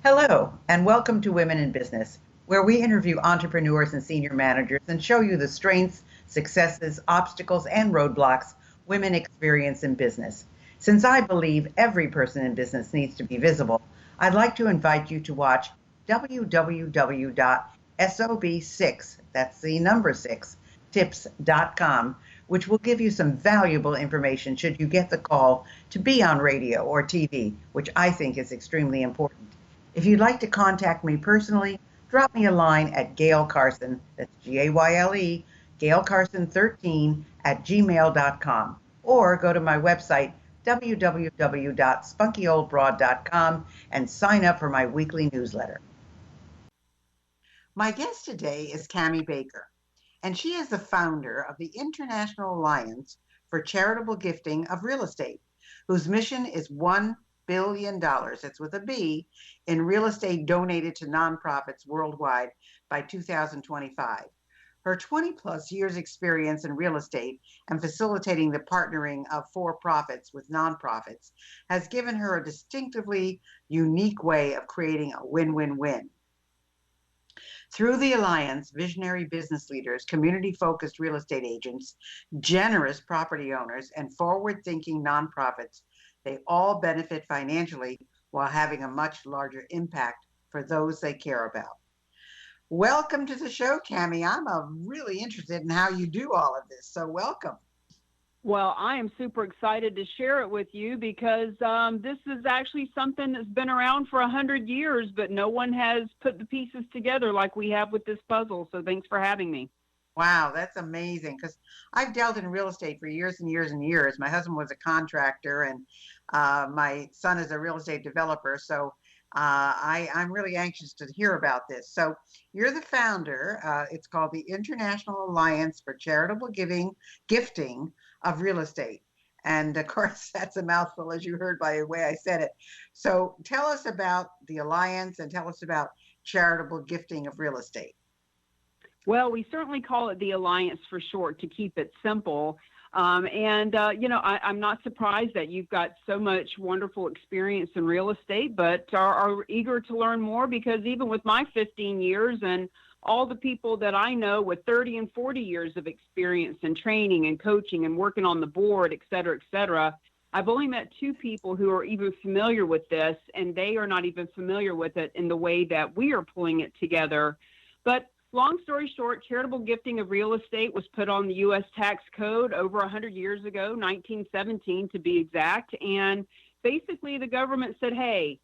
Hello, and welcome to Women in Business, where we interview entrepreneurs and senior managers and show you the strengths, successes, obstacles, and roadblocks women experience in business. Since I believe every person in business needs to be visible, I'd like to invite you to watch www.sob6, that's the number 6, tips.com, which will give you some valuable information should you get the call to be on radio or TV, which I think is extremely important. If you'd like to contact me personally, drop me a line at Gail Carson, that's Gayle, Gail Carson 13 at gmail.com, or go to my website, www.spunkyoldbroad.com, and sign up for my weekly newsletter. My guest today is Cami Baker, and she is the founder of the International Alliance for Charitable Gifting of Real Estate, whose mission is $1 billion, it's with a B, in real estate donated to nonprofits worldwide by 2025. Her 20 plus years experience in real estate and facilitating the partnering of for-profits with nonprofits has given her a distinctively unique way of creating a win-win-win. Through the Alliance, visionary business leaders, community-focused real estate agents, generous property owners, and forward-thinking nonprofits, they all benefit financially while having a much larger impact for those they care about. Welcome to the show, Cami. I'm really interested in how you do all of this, so welcome. Well, I am super excited to share it with you because this is actually something that's been around for 100 years, but no one has put the pieces together like we have with this puzzle, so thanks for having me. Wow, that's amazing, because I've dealt in real estate for years and years and years. My husband was a contractor, and my son is a real estate developer, so I'm really anxious to hear about this. So you're the founder. It's called the International Alliance for Charitable Gifting of Real Estate. And of course, that's a mouthful, as you heard by the way I said it. So tell us about the Alliance and tell us about charitable gifting of real estate. Well, we certainly call it the Alliance for short to keep it simple. I'm not surprised that you've got so much wonderful experience in real estate, but are eager to learn more, because even with my 15 years and all the people that I know with 30 and 40 years of experience in training and coaching and working on the board, et cetera, I've only met two people who are even familiar with this, and they are not even familiar with it in the way that we are pulling it together. But long story short, charitable gifting of real estate was put on the U.S. tax code over 100 years ago, 1917 to be exact. And basically the government said, hey,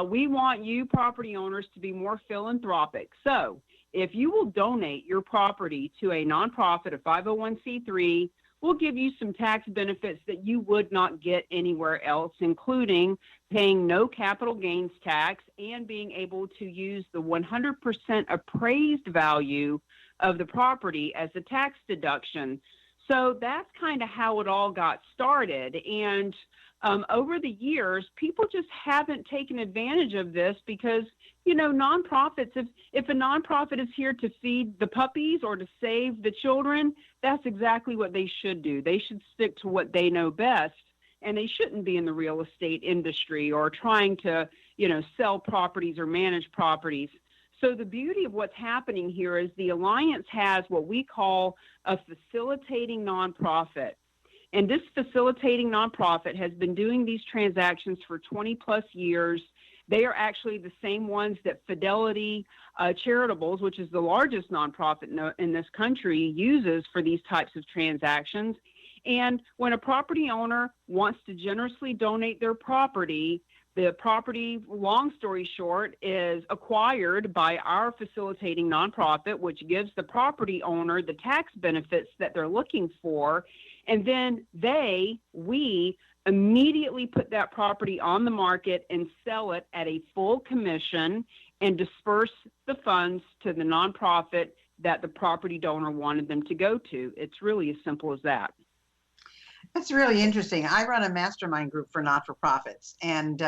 we want you property owners to be more philanthropic. So if you will donate your property to a nonprofit, a 501c3, we'll give you some tax benefits that you would not get anywhere else, including paying no capital gains tax and being able to use the 100% appraised value of the property as a tax deduction. So that's kind of how it all got started. And over the years, people just haven't taken advantage of this because, nonprofits, if a nonprofit is here to feed the puppies or to save the children, that's exactly what they should do. They should stick to what they know best, and they shouldn't be in the real estate industry or trying to, sell properties or manage properties. So the beauty of what's happening here is the Alliance has what we call a facilitating nonprofit. And this facilitating nonprofit has been doing these transactions for 20 plus years. They are actually the same ones that Fidelity Charitables, which is the largest nonprofit in this country, uses for these types of transactions. And when a property owner wants to generously donate their property, the property, long story short, is acquired by our facilitating nonprofit, which gives the property owner the tax benefits that they're looking for. And then we immediately put that property on the market and sell it at a full commission and disperse the funds to the nonprofit that the property donor wanted them to go to. It's really as simple as that. That's really interesting. I run a mastermind group for not-for-profits, and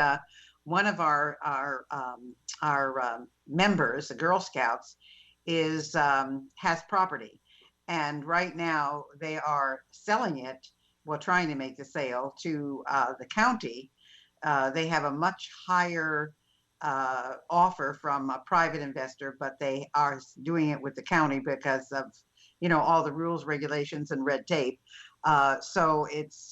one of our members, the Girl Scouts, has property, and right now they are selling it. Well, trying to make the sale to the county. They have a much higher offer from a private investor, but they are doing it with the county because of, all the rules, regulations, and red tape. So it's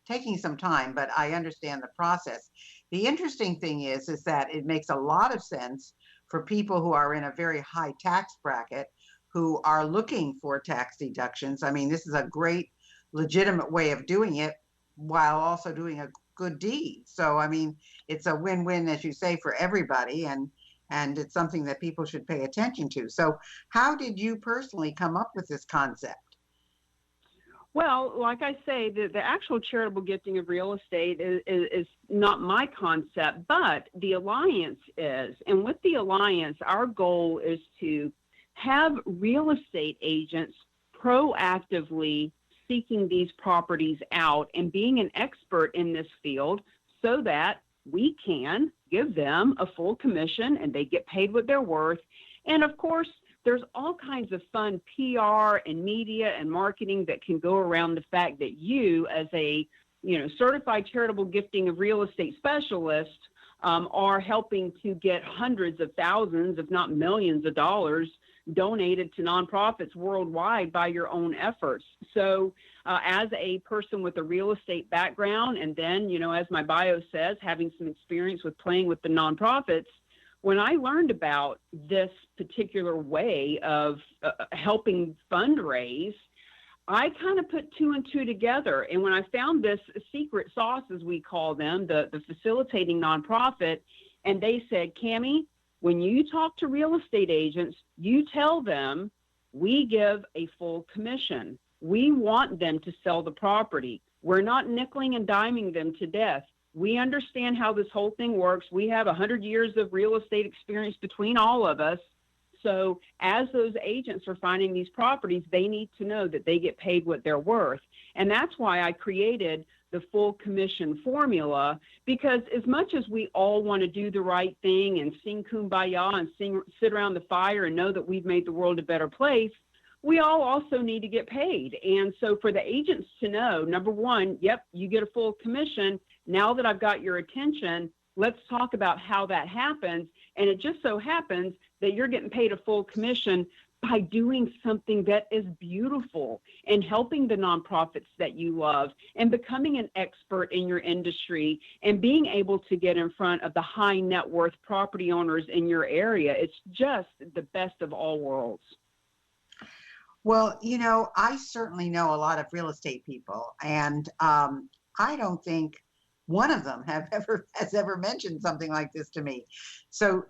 taking some time, but I understand the process. The interesting thing is that it makes a lot of sense for people who are in a very high tax bracket who are looking for tax deductions. I mean, this is a great, legitimate way of doing it while also doing a good deed. So, I mean, it's a win-win, as you say, for everybody, and it's something that people should pay attention to. So, how did you personally come up with this concept? Well, like I say, the actual charitable gifting of real estate is not my concept, but the Alliance is. And with the Alliance, our goal is to have real estate agents proactively seeking these properties out and being an expert in this field so that we can give them a full commission and they get paid what they're worth. And of course, there's all kinds of fun PR and media and marketing that can go around the fact that you, as a certified charitable gifting of real estate specialist, are helping to get hundreds of thousands, if not millions of dollars donated to nonprofits worldwide by your own efforts. So as a person with a real estate background, and then, as my bio says, having some experience with playing with the nonprofits, when I learned about this particular way of helping fundraise, I kind of put two and two together. And when I found this secret sauce, as we call them, the facilitating nonprofit, and they said, Cami, when you talk to real estate agents, you tell them we give a full commission. We want them to sell the property. We're not nickeling and diming them to death. We understand how this whole thing works. We have 100 years of real estate experience between all of us. So as those agents are finding these properties, they need to know that they get paid what they're worth. And that's why I created the full commission formula, because as much as we all want to do the right thing and sing Kumbaya and sit around the fire and know that we've made the world a better place, we all also need to get paid. And so for the agents to know, number one, yep, you get a full commission. Now that I've got your attention, let's talk about how that happens. And it just so happens that you're getting paid a full commission by doing something that is beautiful and helping the nonprofits that you love and becoming an expert in your industry and being able to get in front of the high net worth property owners in your area. It's just the best of all worlds. Well, I certainly know a lot of real estate people, and I don't think one of them has ever mentioned something like this to me. So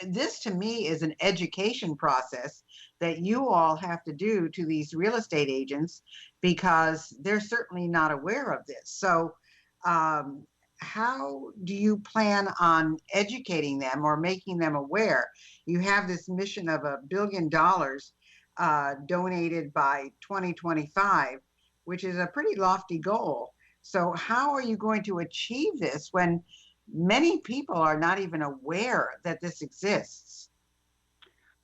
this to me is an education process that you all have to do to these real estate agents, because they're certainly not aware of this. So how do you plan on educating them or making them aware? You have this mission of $1 billion donated by 2025, which is a pretty lofty goal. So how are you going to achieve this when many people are not even aware that this exists?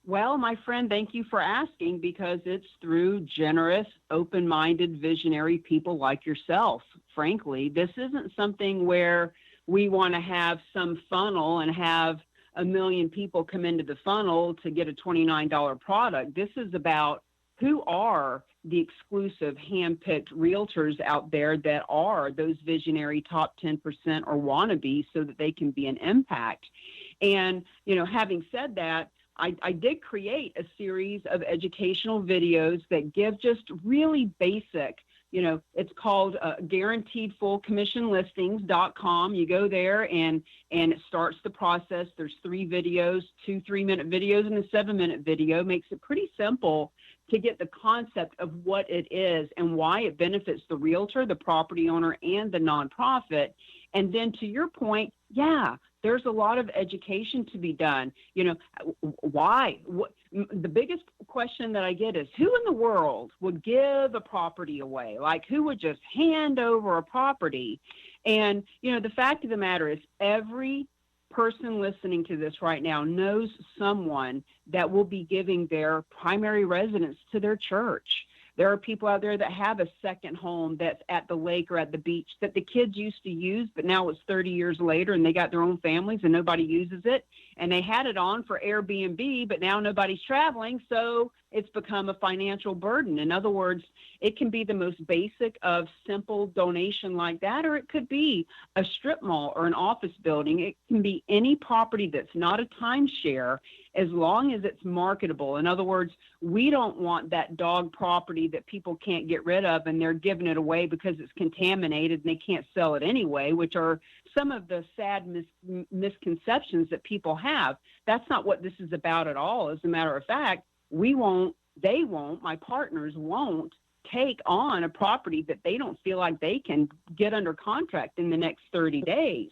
Well, my friend, thank you for asking, because it's through generous, open-minded, visionary people like yourself. Frankly, this isn't something where we want to have some funnel and have 1 million people come into the funnel to get a $29 product. This is about who are the exclusive hand-picked realtors out there that are those visionary top 10% or wannabe, so that they can be an impact. And, having said that, I did create a series of educational videos that give just really basic, it's called guaranteedfullcommissionlistings.com. You go there and it starts the process. There's 3 videos, 2 3-minute videos and a 7-minute video. Makes it pretty simple to get the concept of what it is and why it benefits the realtor, the property owner, and the nonprofit. And then to your point, yeah, there's a lot of education to be done. Why? The biggest question that I get is, who in the world would give a property away? Like, who would just hand over a property? And, the fact of the matter is, every person listening to this right now knows someone that will be giving their primary residence to their church. There are people out there that have a second home that's at the lake or at the beach that the kids used to use, but now it's 30 years later and they got their own families and nobody uses it. And they had it on for Airbnb, but now nobody's traveling, so it's become a financial burden. In other words, it can be the most basic of simple donation like that, or it could be a strip mall or an office building. It can be any property that's not a timeshare as long as it's marketable. In other words, we don't want that dog property that people can't get rid of and they're giving it away because it's contaminated and they can't sell it anyway, which are some of the sad misconceptions that people have. That's not what this is about at all. As a matter of fact, my partners won't take on a property that they don't feel like they can get under contract in the next 30 days.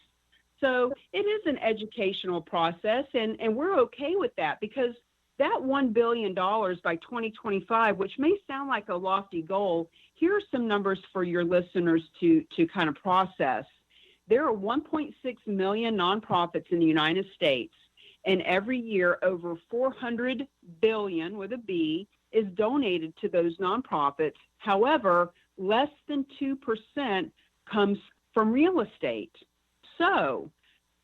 So it is an educational process, and we're okay with that, because that $1 billion by 2025, which may sound like a lofty goal, here are some numbers for your listeners to kind of process. There are 1.6 million nonprofits in the United States, and every year over 400 billion with a B is donated to those nonprofits. However, less than 2% comes from real estate. So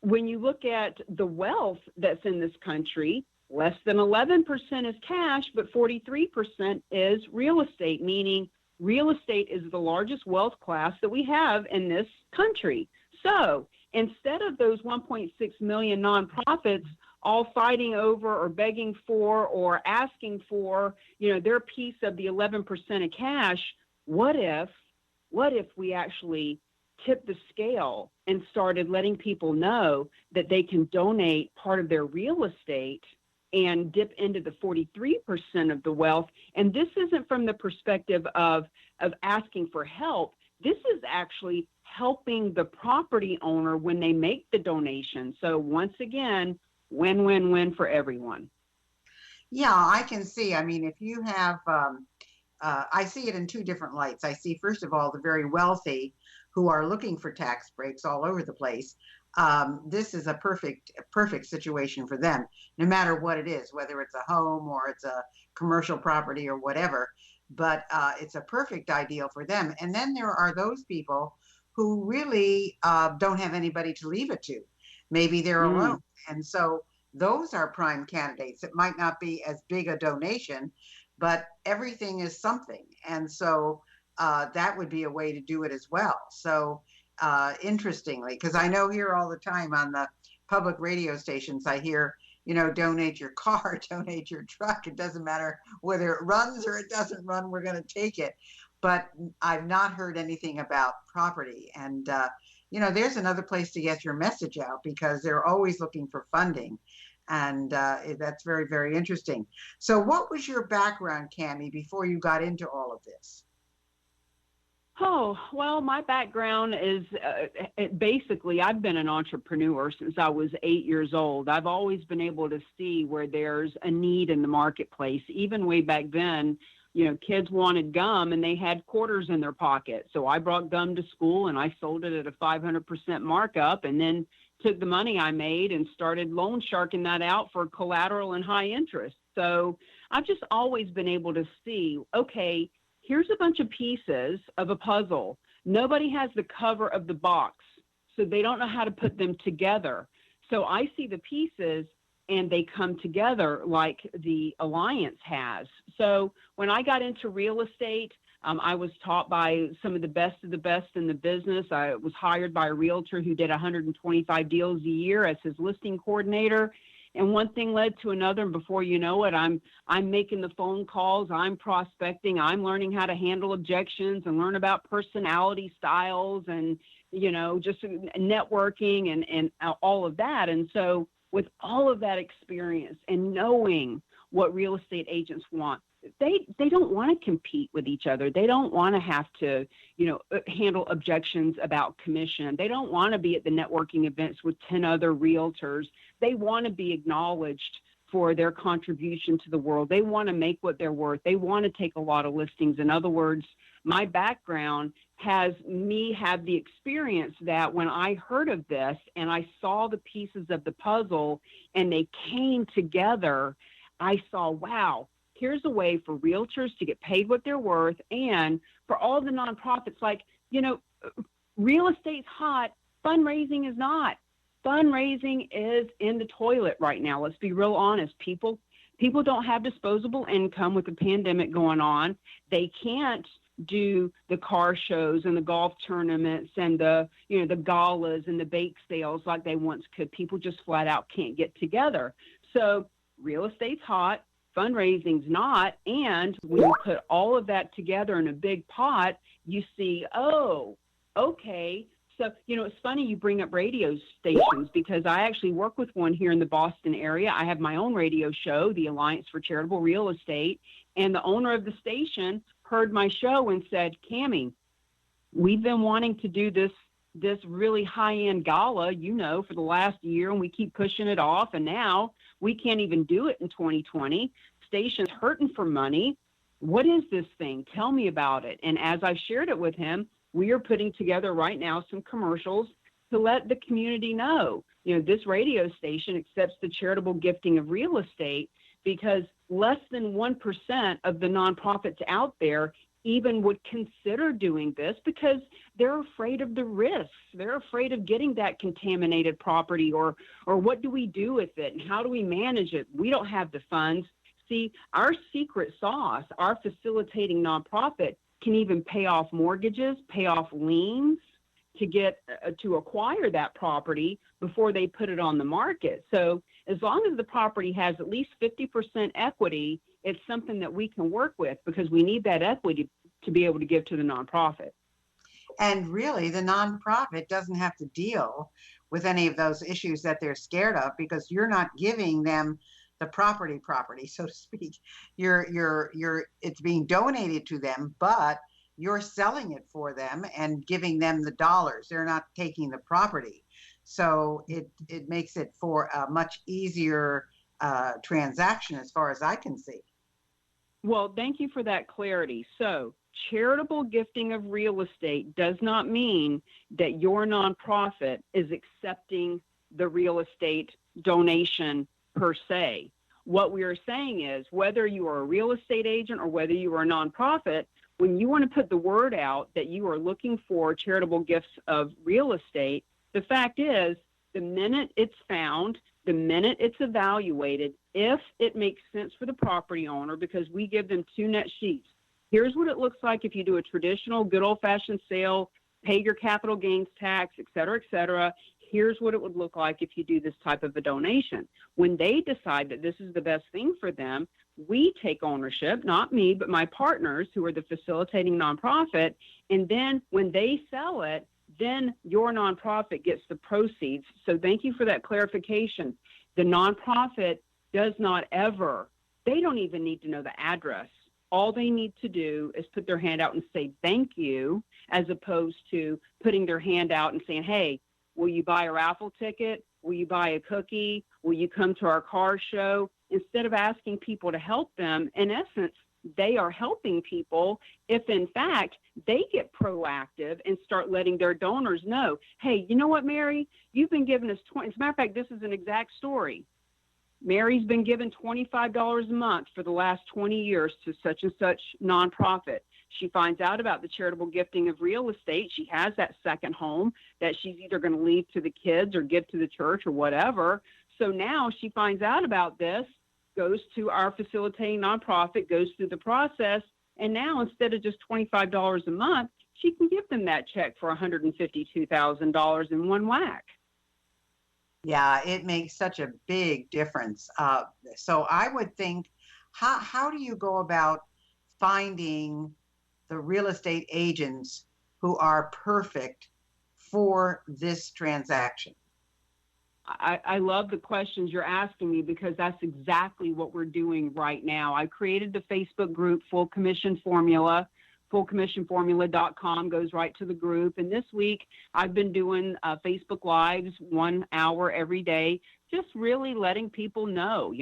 when you look at the wealth that's in this country, less than 11% is cash, but 43% is real estate, meaning real estate is the largest wealth class that we have in this country. So instead of those 1.6 million nonprofits all fighting over or begging for or asking for, their piece of the 11% of cash, what if we actually tipped the scale and started letting people know that they can donate part of their real estate and dip into the 43% of the wealth? And this isn't from the perspective of asking for help. This is actually helping the property owner when they make the donation. So once again, win-win-win for everyone. Yeah, I can see. I mean, if you have, I see it in two different lights. I see, first of all, the very wealthy who are looking for tax breaks all over the place. This is a perfect situation for them, no matter what it is, whether it's a home or it's a commercial property or whatever. But it's a perfect ideal for them. And then there are those people who really don't have anybody to leave it to. Maybe they're alone. And so those are prime candidates. It might not be as big a donation, but everything is something. And so that would be a way to do it as well. So interestingly, because I know here all the time on the public radio stations, I hear, donate your car, donate your truck. It doesn't matter whether it runs or it doesn't run, we're going to take it. But I've not heard anything about property. And, there's another place to get your message out, because they're always looking for funding. And that's very, very interesting. So what was your background, Cami, before you got into all of this? Oh, well, my background is basically I've been an entrepreneur since I was 8 years old. I've always been able to see where there's a need in the marketplace. Even way back then, kids wanted gum and they had quarters in their pocket. So I brought gum to school and I sold it at a 500% markup, and then took the money I made and started loan sharking that out for collateral and high interest. So I've just always been able to see, okay, here's a bunch of pieces of a puzzle. Nobody has the cover of the box, so they don't know how to put them together. So I see the pieces and they come together like the Alliance has. So when I got into real estate, I was taught by some of the best in the business. I was hired by a realtor who did 125 deals a year as his listing coordinator. And one thing led to another, and before you know it, I'm making the phone calls, I'm prospecting, I'm learning how to handle objections and learn about personality styles and, just networking and all of that. And so with all of that experience and knowing what real estate agents want, they don't want to compete with each other. They don't want to have to, handle objections about commission. They don't want to be at the networking events with 10 other realtors. They want to be acknowledged for their contribution to the world. They want to make what they're worth. They want to take a lot of listings. In other words, my background has me have the experience that when I heard of this and I saw the pieces of the puzzle and they came together, I saw, wow, here's a way for realtors to get paid what they're worth, and for all the nonprofits, like, real estate's hot, fundraising is not. Fundraising is in the toilet right now. Let's be real honest. People don't have disposable income with the pandemic going on. They can't do the car shows and the golf tournaments and the galas and the bake sales like they once could. People just flat out can't get together. So real estate's hot, fundraising's not. And when you put all of that together in a big pot, you see, oh, okay. So, it's funny you bring up radio stations, because I actually work with one here in the Boston area. I have my own radio show, the Alliance for Charitable Real Estate, and the owner of the station heard my show and said, Cami, we've been wanting to do this really high-end gala, for the last year, and we keep pushing it off, and now we can't even do it in 2020. Station's hurting for money. What is this thing? Tell me about it. And as I've shared it with him, we are putting together right now some commercials to let the community know, this radio station accepts the charitable gifting of real estate, because less than 1% of the nonprofits out there even would consider doing this, because they're afraid of the risks. They're afraid of getting that contaminated property, or what do we do with it and how do we manage it? We don't have the funds. See, our secret sauce, our facilitating nonprofit, can even pay off mortgages, pay off liens to get to acquire that property before they put it on the market. So as long as the property has at least 50% equity, it's something that we can work with, because we need that equity to be able to give to the nonprofit. And really, the nonprofit doesn't have to deal with any of those issues that they're scared of, because you're not giving them the property, so to speak. It's being donated to them, but you're selling it for them and giving them the dollars. They're not taking the property. So it makes it for a much easier transaction, as far as I can see. Well, thank you for that clarity. So charitable gifting of real estate does not mean that your nonprofit is accepting the real estate donation per se. What we are saying is, whether you are a real estate agent or whether you are a nonprofit, when you want to put the word out that you are looking for charitable gifts of real estate, the fact is, the minute it's found, the minute it's evaluated, if it makes sense for the property owner, because we give them 2 net sheets. Here's what it looks like if you do a traditional good old-fashioned sale, pay your capital gains tax, et cetera, et cetera. Here's what it would look like if you do this type of a donation. When they decide that this is the best thing for them, we take ownership, not me, but my partners who are the facilitating nonprofit. And then when they sell it, then your nonprofit gets the proceeds. So thank you for that clarification. The nonprofit does not ever, they don't even need to know the address. All they need to do is put their hand out and say thank you, as opposed to putting their hand out and saying, hey, will you buy a raffle ticket? Will you buy a cookie? Will you come to our car show? Instead of asking people to help them, in essence, they are helping people if, in fact, they get proactive and start letting their donors know, hey, you know what, Mary? You've been giving us as a matter of fact, this is an exact story. Mary's been given $25 a month for the last 20 years to such and such nonprofit. She finds out about the charitable gifting of real estate. She has that second home that she's either going to leave to the kids or give to the church or whatever. So now she finds out about this, goes to our facilitating nonprofit, goes through the process, and now instead of just $25 a month, she can give them that check for $152,000 in one whack. Yeah, it makes such a big difference. So I would think, how do you go about finding the real estate agents who are perfect for this transaction? I love the questions you're asking me, because that's exactly what we're doing right now. I created the Facebook group, Full Commission Formula. FullCommissionFormula.com goes right to the group. And this week, I've been doing Facebook Lives 1 hour every day, just really letting people know,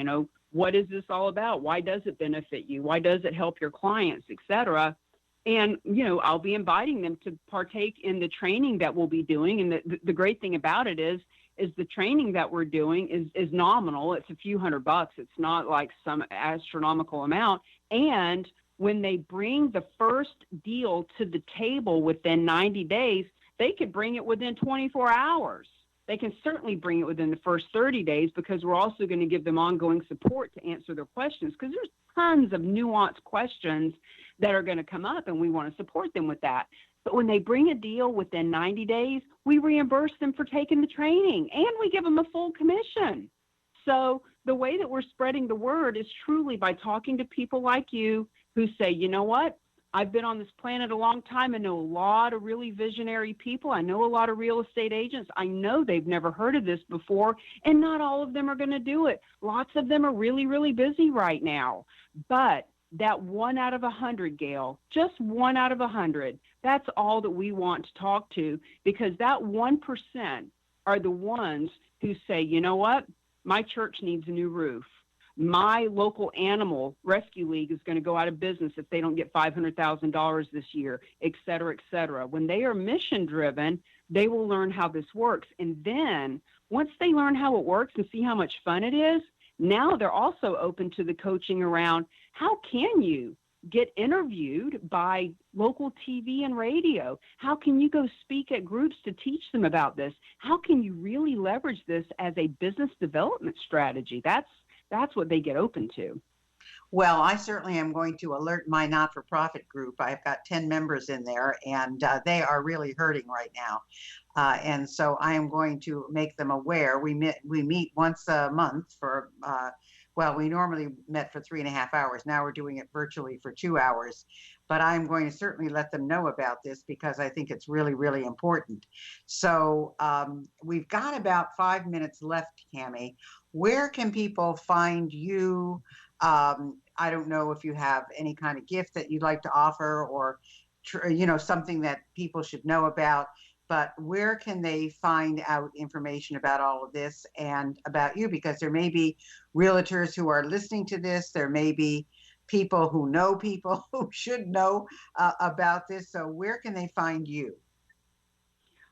what is this all about? Why does it benefit you? Why does it help your clients, et cetera? And, I'll be inviting them to partake in the training that we'll be doing. And the great thing about it is is the training that we're doing is nominal. It's a few $100. It's not like some astronomical amount. And when they bring the first deal to the table within 90 days, they could bring it within 24 hours. They can certainly bring it within the first 30 days because we're also going to give them ongoing support to answer their questions, because there's tons of nuanced questions that are going to come up, and we want to support them with that. But when they bring a deal within 90 days, we reimburse them for taking the training, and we give them a full commission. So the way that we're spreading the word is truly by talking to people like you who say, you know what? I've been on this planet a long time. I know a lot of really visionary people. I know a lot of real estate agents. I know they've never heard of this before, and not all of them are going to do it. Lots of them are really, really busy right now. But that 1 out of 100, Gail, just 1 out of 100, that's all that we want to talk to, because that 1% are the ones who say, you know what? My church needs a new roof. My local animal rescue league is going to go out of business if they don't get $500,000 this year, et cetera, et cetera. When they are mission driven, they will learn how this works. And then once they learn how it works and see how much fun it is, now they're also open to the coaching around how can you get interviewed by local TV and radio? How can you go speak at groups to teach them about this? How can you really leverage this as a business development strategy? That's what they get open to. Well, I certainly am going to alert my not-for-profit group. I've got 10 members in there, and they are really hurting right now. And so I am going to make them aware. We meet once a month for, we normally met for 3.5 hours. Now we're doing it virtually for 2 hours. But I'm going to certainly let them know about this because I think it's really, really important. So we've got about 5 minutes left, Cami. Where can people find you? I don't know if you have any kind of gift that you'd like to offer or, something that people should know about, but where can they find out information about all of this and about you? Because there may be realtors who are listening to this. There may be people who should know about this. So where can they find you?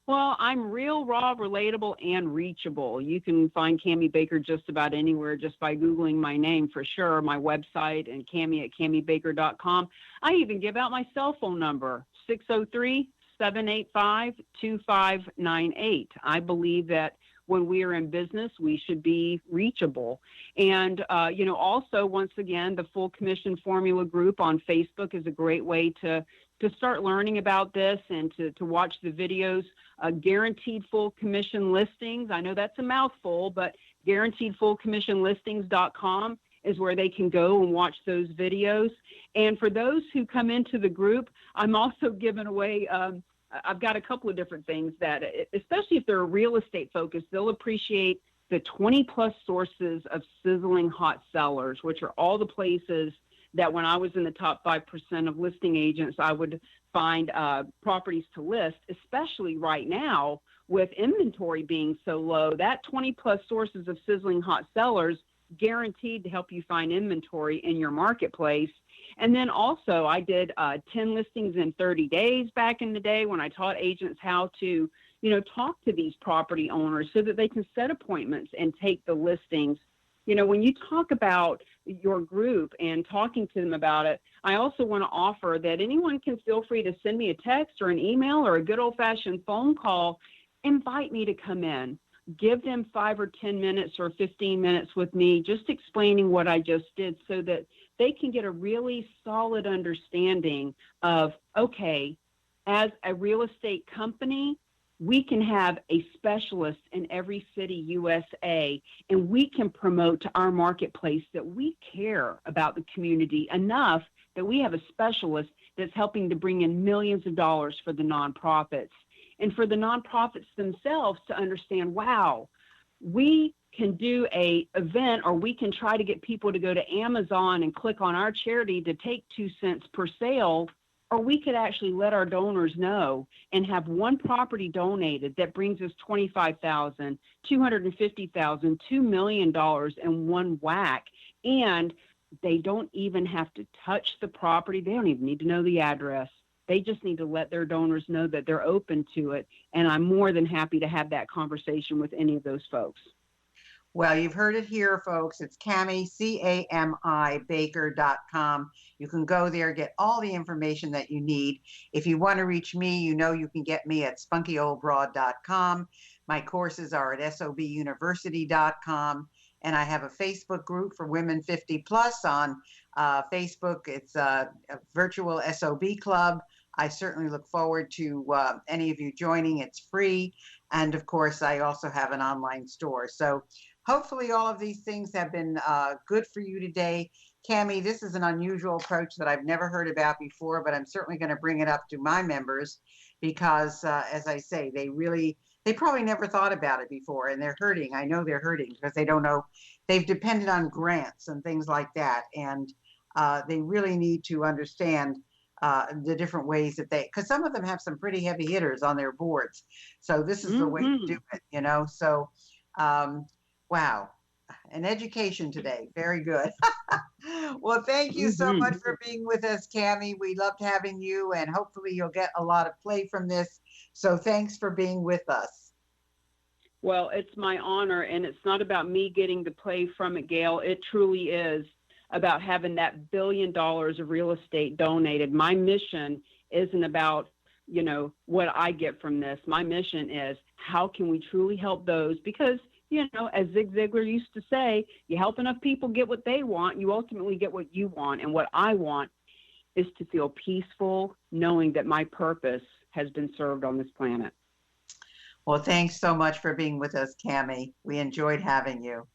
Well, I'm real, raw, relatable, and reachable. You can find Cami Baker just about anywhere just by Googling my name for sure, my website, and Cami at CamiBaker.com. I even give out my cell phone number, 603-785-2598. I believe that when we are in business, we should be reachable. And, also, once again, the Full Commission Formula group on Facebook is a great way to start learning about this and to watch the videos. Guaranteed full commission listings. I know that's a mouthful, but guaranteedfullcommissionlistings.com is where they can go and watch those videos. And for those who come into the group, I'm also giving away, I've got a couple of different things that, especially if they're real estate focused, they'll appreciate the 20 plus sources of sizzling hot sellers, which are all the places that when I was in the top 5% of listing agents, I would find properties to list, especially right now with inventory being so low. That 20 plus sources of sizzling hot sellers guaranteed to help you find inventory in your marketplace. And then also I did 10 listings in 30 days back in the day when I taught agents how to, talk to these property owners so that they can set appointments and take the listings. When you talk about your group and talking to them about it, I also want to offer that anyone can feel free to send me a text or an email or a good old-fashioned phone call. Invite me to come in. Give them 5 or 10 minutes or 15 minutes with me, just explaining what I just did so that they can get a really solid understanding of, okay, as a real estate company, we can have a specialist in every city USA, and we can promote to our marketplace that we care about the community enough that we have a specialist that's helping to bring in millions of dollars for the nonprofits. And for the nonprofits themselves to understand, wow, we can do a event, or we can try to get people to go to Amazon and click on our charity to take 2 cents per sale, or we could actually let our donors know and have one property donated that brings us $25,000, $250,000, $2 million in one whack. And they don't even have to touch the property. They don't even need to know the address. They just need to let their donors know that they're open to it. And I'm more than happy to have that conversation with any of those folks. Well, you've heard it here, folks. It's Cami, C-A-M-I, Baker.com. You can go there, get all the information that you need. If you want to reach me, you know you can get me at spunkyoldbroad.com. My courses are at sobuniversity.com. And I have a Facebook group for women 50 plus on Facebook. It's a virtual SOB club. I certainly look forward to any of you joining. It's free. And of course, I also have an online store. So hopefully all of these things have been good for you today. Cami, this is an unusual approach that I've never heard about before, but I'm certainly going to bring it up to my members because, as I say, they probably never thought about it before, and they're hurting. I know they're hurting because they don't know. They've depended on grants and things like that, and they really need to understand the different ways that because some of them have some pretty heavy hitters on their boards. So this is the way to do it, you know? So, wow, an education today. Very good. Well, thank you so much for being with us, Cami. We loved having you, and hopefully you'll get a lot of play from this. So thanks for being with us. Well, it's my honor, and it's not about me getting to play from it, Gail. It truly is about having that $1 billion of real estate donated. My mission isn't about, you know, what I get from this. My mission is how can we truly help those? Because, you know, as Zig Ziglar used to say, you help enough people get what they want, you ultimately get what you want. And what I want is to feel peaceful, knowing that my purpose has been served on this planet. Well, thanks so much for being with us, Cami. We enjoyed having you.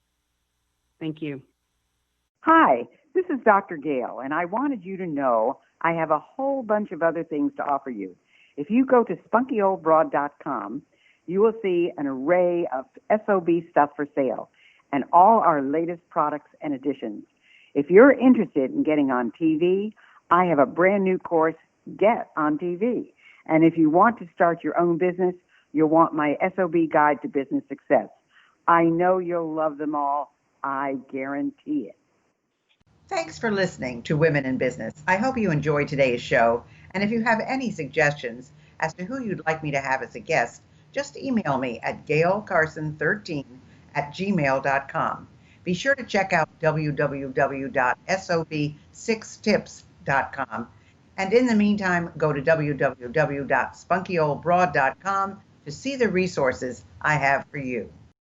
Thank you. Hi, this is Dr. Gail, and I wanted you to know I have a whole bunch of other things to offer you. If you go to spunkyoldbroad.com, you will see an array of SOB stuff for sale and all our latest products and additions. If you're interested in getting on TV, I have a brand new course, Get on TV. And if you want to start your own business, you'll want my SOB Guide to Business Success. I know you'll love them all. I guarantee it. Thanks for listening to Women in Business. I hope you enjoyed today's show. And if you have any suggestions as to who you'd like me to have as a guest, just email me at gailcarson13@gmail.com. Be sure to check out www.sob6tips.com. And in the meantime, go to www.spunkyoldbroad.com to see the resources I have for you.